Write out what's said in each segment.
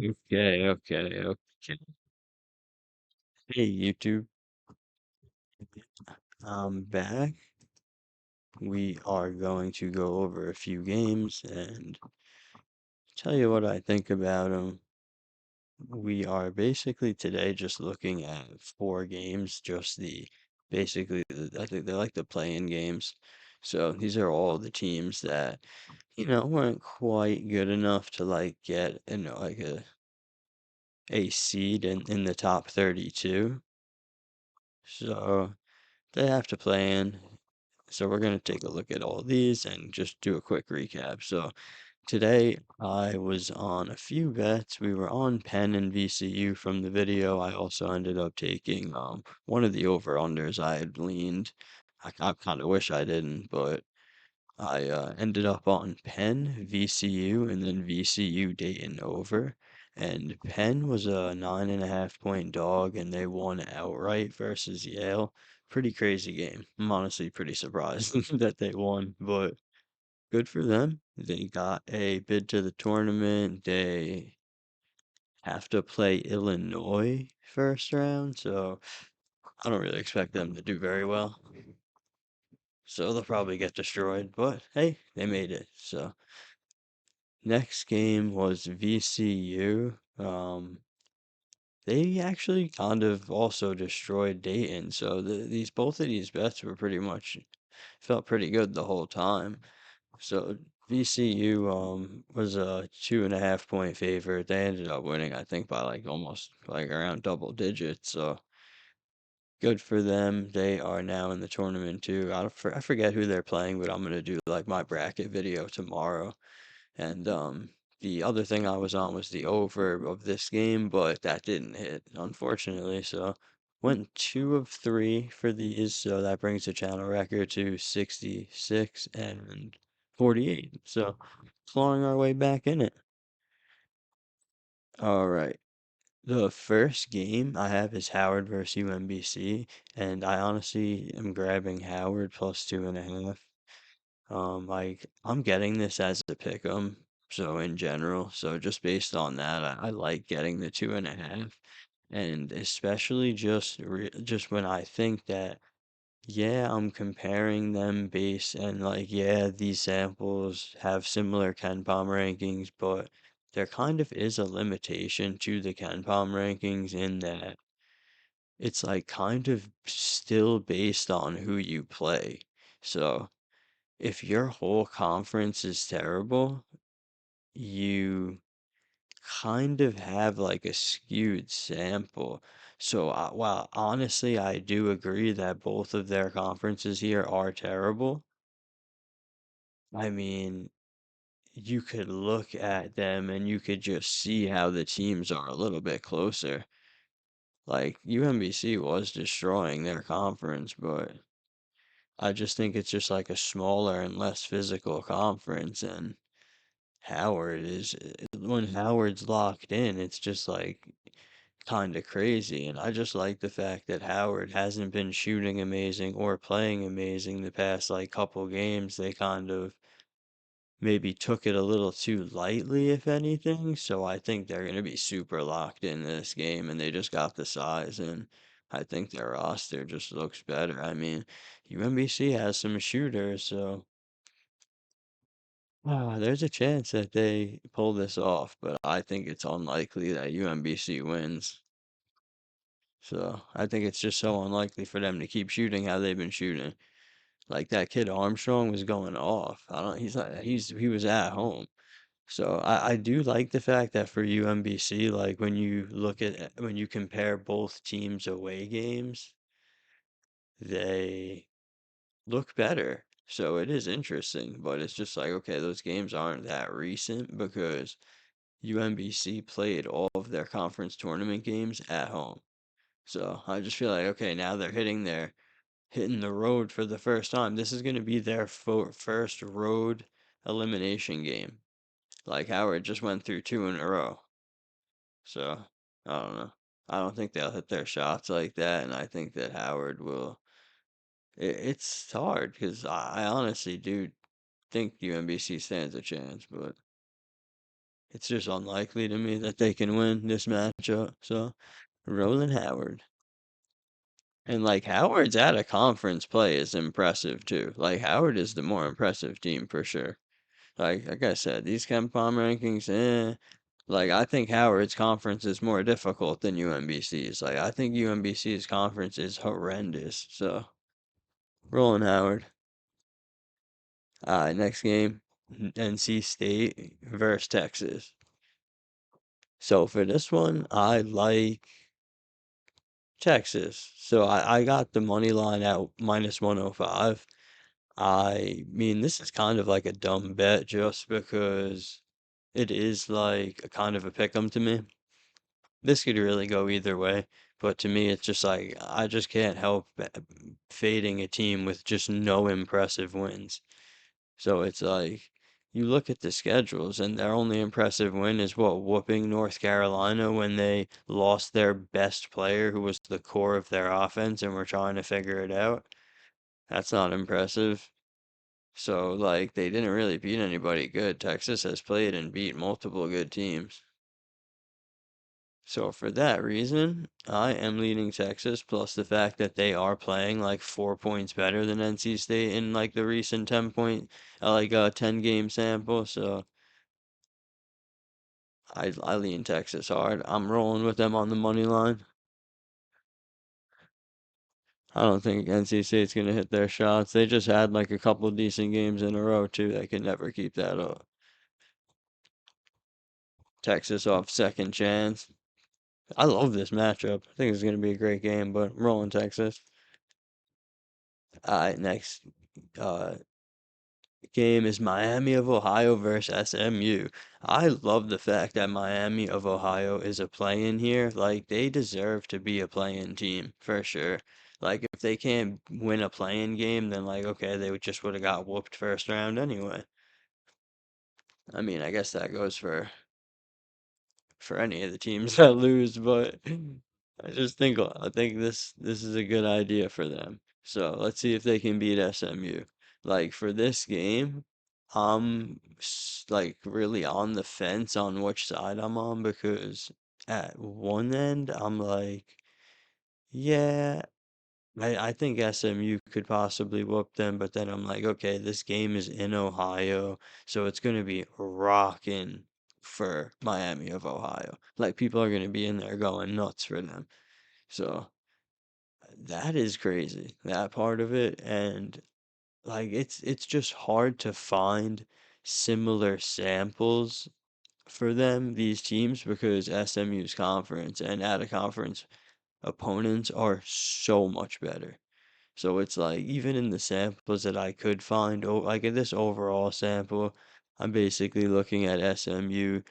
Okay, okay, okay. Hey, YouTube. I'm back. We are going to go over a few games and tell you what I think about them. We are basically today just looking at four games, just I think they're like the play-in games. So these are all the teams that, weren't quite good enough to like get, like a seed in the top 32. So they have to play in. So we're going to take a look at all these and just do a quick recap. So today I was on a few bets. We were on Penn and VCU from the video. I also ended up taking one of the over-unders I had leaned. I kind of wish I didn't, but I ended up on Penn, VCU, and then VCU Dayton over. And Penn was a 9.5 point dog, and they won outright versus Yale. Pretty crazy game. I'm honestly pretty surprised that they won, but good for them. They got a bid to the tournament. They have to play Illinois first round, so I don't really expect them to do very well. So they'll probably get destroyed, but hey, they made it. So next game was VCU. They actually kind of also destroyed Dayton. So these both of these bets were pretty much felt pretty good the whole time. So VCU was a 2.5 point favorite. They ended up winning, I think, by like almost like around double digits. So good for them. They are now in the tournament too. I forget who they're playing, but I'm gonna do like my bracket video tomorrow. And the other thing I was on was the over of this game, but that didn't hit, unfortunately. So went 2 of 3 for these, so that brings the channel record to 66 and 48. So clawing our way back in it. All right. The first game I have is Howard versus UMBC, and I honestly am grabbing Howard plus 2.5. Like I'm getting this as a pick 'em, so in general, so just based on that, I like getting the 2.5, and especially just when I think that yeah, I'm comparing them based and like yeah, these samples have similar Ken Palm rankings, but there kind of is a limitation to the Ken Palm rankings in that it's like kind of still based on who you play. So if your whole conference is terrible, you kind of have like a skewed sample. So, while honestly, I do agree that both of their conferences here are terrible. I mean, you could look at them and you could just see how the teams are a little bit closer. Like UMBC was destroying their conference, but I just think it's just like a smaller and less physical conference, and Howard is when Howard's locked in, it's just like kind of crazy. And I just like the fact that Howard hasn't been shooting amazing or playing amazing the past like couple games. They kind of maybe took it a little too lightly, if anything. So I think they're going to be super locked in this game, and they just got the size, and I think their roster just looks better. I mean, UMBC has some shooters, so there's a chance that they pull this off, but I think it's unlikely that UMBC wins. So I think it's just so unlikely for them to keep shooting how they've been shooting. Like that kid Armstrong was going off. I don't. He's not. He was at home. So I do like the fact that for UMBC, like when you look at when you compare both teams' away games, they look better. So it is interesting, but it's just like okay, those games aren't that recent because UMBC played all of their conference tournament games at home. So I just feel like, okay, now they're hitting the road for the first time. This is going to be their first road elimination game. Like Howard just went through two in a row. So I don't know. I don't think they'll hit their shots like that, and I think that Howard will. It's hard because I honestly do think UMBC stands a chance, but It's just unlikely to me that they can win this matchup. So, rolling Howard. And like Howard's at a conference play is impressive too. Like Howard is the more impressive team for sure. Like I said, these Ken Palm rankings, like I think Howard's conference is more difficult than UMBC's. Like I think UMBC's conference is horrendous. So rolling Howard. Next game, NC State versus Texas. So for this one, I like Texas. So I got the money line at minus 105. I mean, this is kind of like a dumb bet just because it is like a kind of a pick 'em to me. This could really go either way, but to me, it's just like I just can't help fading a team with just no impressive wins. So it's like you look at the schedules, and their only impressive win is what, whooping North Carolina when they lost their best player who was the core of their offense and were trying to figure it out. That's not impressive. So, like, they didn't really beat anybody good. Texas has played and beat multiple good teams. So, for that reason, I am leading Texas, plus the fact that they are playing like 4 points better than NC State in like the recent 10 game sample. So, I lean Texas hard. I'm rolling with them on the money line. I don't think NC State's going to hit their shots. They just had like a couple decent games in a row, too. They can never keep that up. Texas off second chance. I love this matchup. I think it's going to be a great game, but I'm rolling Texas. All right, next uh, game is Miami of Ohio versus SMU. I love the fact that Miami of Ohio is a play-in here. Like, they deserve to be a play-in team for sure. Like, if they can't win a play-in game, then like, okay, they just would have got whooped first round anyway. I mean, I guess that goes for any of the teams that lose, but I think this is a good idea for them. So let's see if they can beat SMU. Like for this game, like really on the fence on which side I'm on because at one end I'm like, yeah, I think SMU could possibly whoop them, but then I'm like, okay, this game is in Ohio, so it's going to be rocking for Miami of Ohio. Like, people are going to be in there going nuts for them. So, that is crazy, that part of it. And, like, it's just hard to find similar samples for them, these teams, because SMU's conference and out of conference opponents are so much better. So it's like even in the samples that I could find, like in this overall sample, I'm basically looking at SMU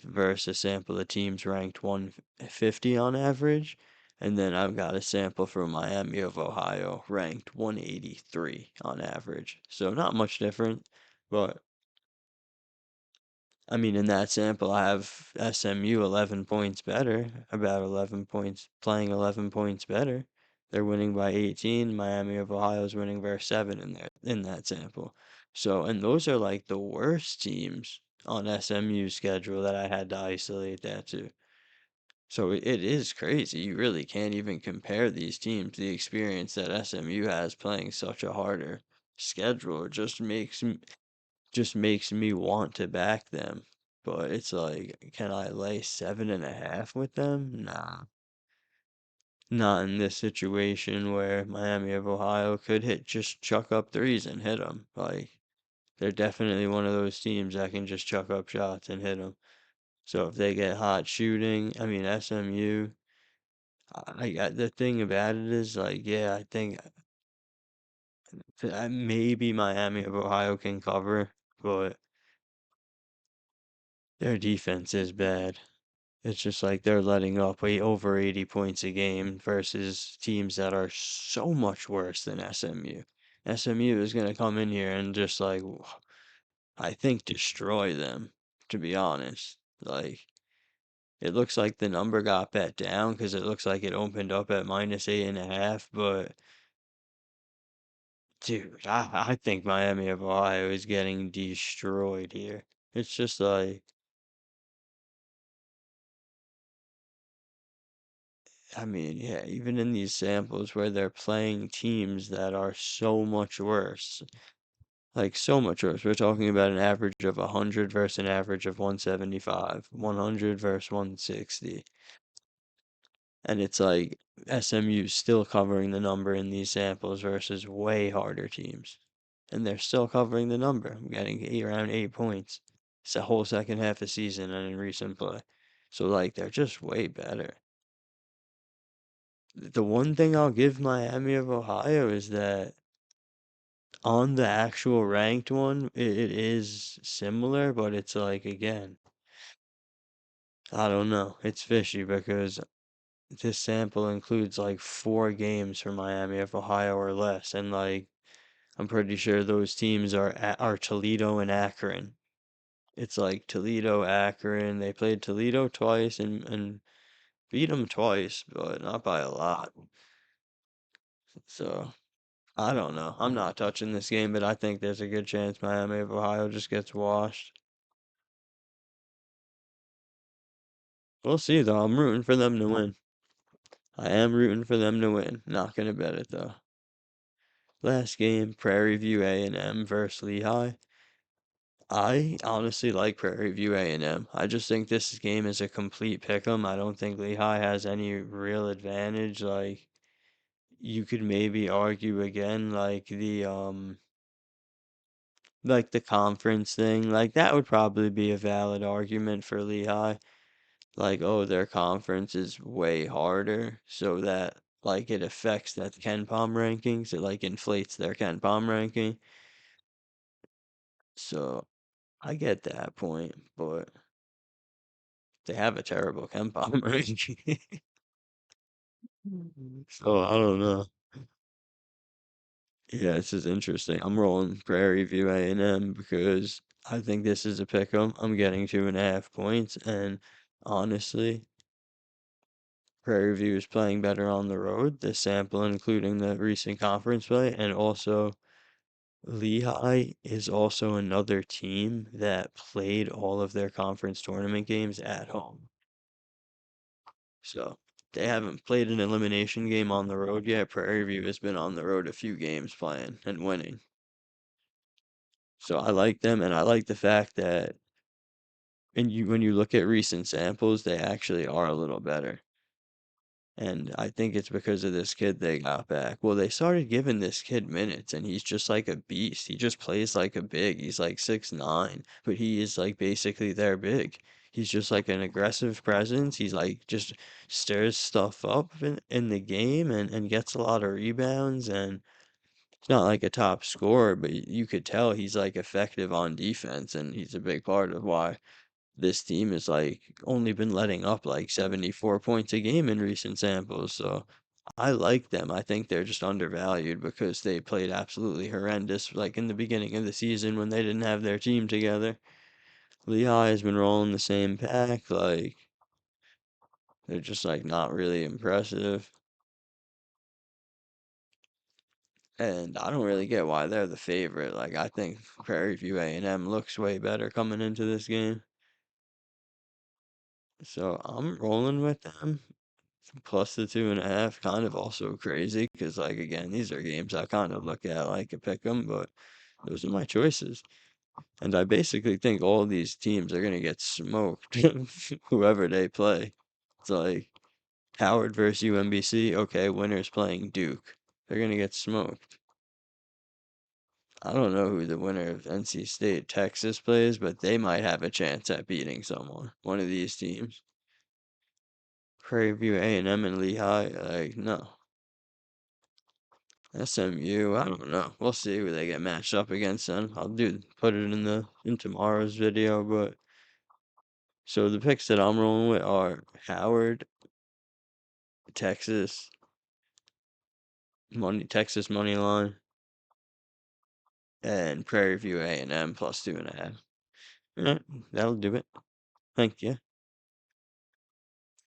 versus a sample of teams ranked 150 on average, and then I've got a sample from Miami of Ohio ranked 183 on average. So not much different, but I mean, in that sample, I have SMU 11 points better, about 11 points, playing 11 points better. They're winning by 18. Miami of Ohio is winning by 7 in that sample. So, and those are like the worst teams on SMU's schedule that I had to isolate that to. So it is crazy. You really can't even compare these teams. The experience that SMU has playing such a harder schedule just makes me want to back them. But it's like, can I lay 7.5 with them? Nah. Not in this situation where Miami of Ohio could just chuck up threes and hit them. Like, they're definitely one of those teams that can just chuck up shots and hit them. So if they get hot shooting, I mean, SMU, the thing about it is, like, yeah, I think maybe Miami of Ohio can cover, but their defense is bad. It's just like they're letting up way over 80 points a game versus teams that are so much worse than SMU. SMU is going to come in here and just like, I think, destroy them, to be honest. Like, it looks like the number got bet down because it looks like it opened up at minus 8.5, but dude, I think Miami of Ohio is getting destroyed here. It's just like, I mean, yeah, even in these samples where they're playing teams that are so much worse, like so much worse. We're talking about an average of 100 versus an average of 175, 100 versus 160. And it's like SMU's still covering the number in these samples versus way harder teams. And they're still covering the number. I'm getting around 8 points. It's the whole second half of season and in recent play. So like they're just way better. The one thing I'll give Miami of Ohio is that on the actual ranked one, it is similar, but it's like again, I don't know. It's fishy because this sample includes like 4 games for Miami of Ohio or less, and like I'm pretty sure those teams are Toledo and Akron. It's like Toledo, Akron. They played Toledo twice and beat them twice, but not by a lot. So I don't know. I'm not touching this game, but I think there's a good chance Miami of Ohio just gets washed. We'll see though. I'm rooting for them to win. I am rooting for them to win. Not gonna bet it though. Last game, Prairie View A&M versus Lehigh. I honestly like Prairie View A&M. I just think this game is a complete pick 'em. I don't think Lehigh has any real advantage. Like you could maybe argue again like the conference thing. Like that would probably be a valid argument for Lehigh. Like, oh, their conference is way harder, so that like it affects that Ken Palm rankings. It like inflates their Ken Palm ranking. So I get that point, but they have a terrible Ken Palm ranking. So I don't know. Yeah, this is interesting. I'm rolling Prairie View A&M because I think this is a pick 'em. I'm getting 2.5 points, and honestly, Prairie View is playing better on the road. This sample, including the recent conference play, and also Lehigh is also another team that played all of their conference tournament games at home. So they haven't played an elimination game on the road yet. Prairie View has been on the road a few games playing and winning. So I like them, and I like the fact that when you look at recent samples, they actually are a little better. And I think it's because of this kid they got back. Well, they started giving this kid minutes, and he's just like a beast. He just plays like a big. He's like 6'9", but he is like basically their big. He's just like an aggressive presence. He's like just stirs stuff up in the game and gets a lot of rebounds. And it's not like a top scorer, but you could tell he's like effective on defense, and he's a big part of why this team has like only been letting up like 74 points a game in recent samples. So I like them. I think they're just undervalued because they played absolutely horrendous like in the beginning of the season when they didn't have their team together. Lehigh has been rolling the same pack, like they're just like not really impressive. And I don't really get why they're the favorite. Like I think Prairie View A&M looks way better coming into this game. So I'm rolling with them. Plus the 2.5, kind of also crazy because, like, again, these are games I kind of look at like a pick 'em, but those are my choices. And I basically think all these teams are gonna get smoked, whoever they play. It's like Howard versus UMBC. Okay, winner's playing Duke. They're gonna get smoked. I don't know who the winner of NC State Texas plays, but they might have a chance at beating someone. One of these teams. Prairie View A&M and Lehigh. Like, no. SMU, I don't know. We'll see who they get matched up against then. I'll put it in tomorrow's video, but so the picks that I'm rolling with are Howard, Texas, Texas money line, and Prairie View A&M plus 2.5. Alright, that'll do it. Thank you.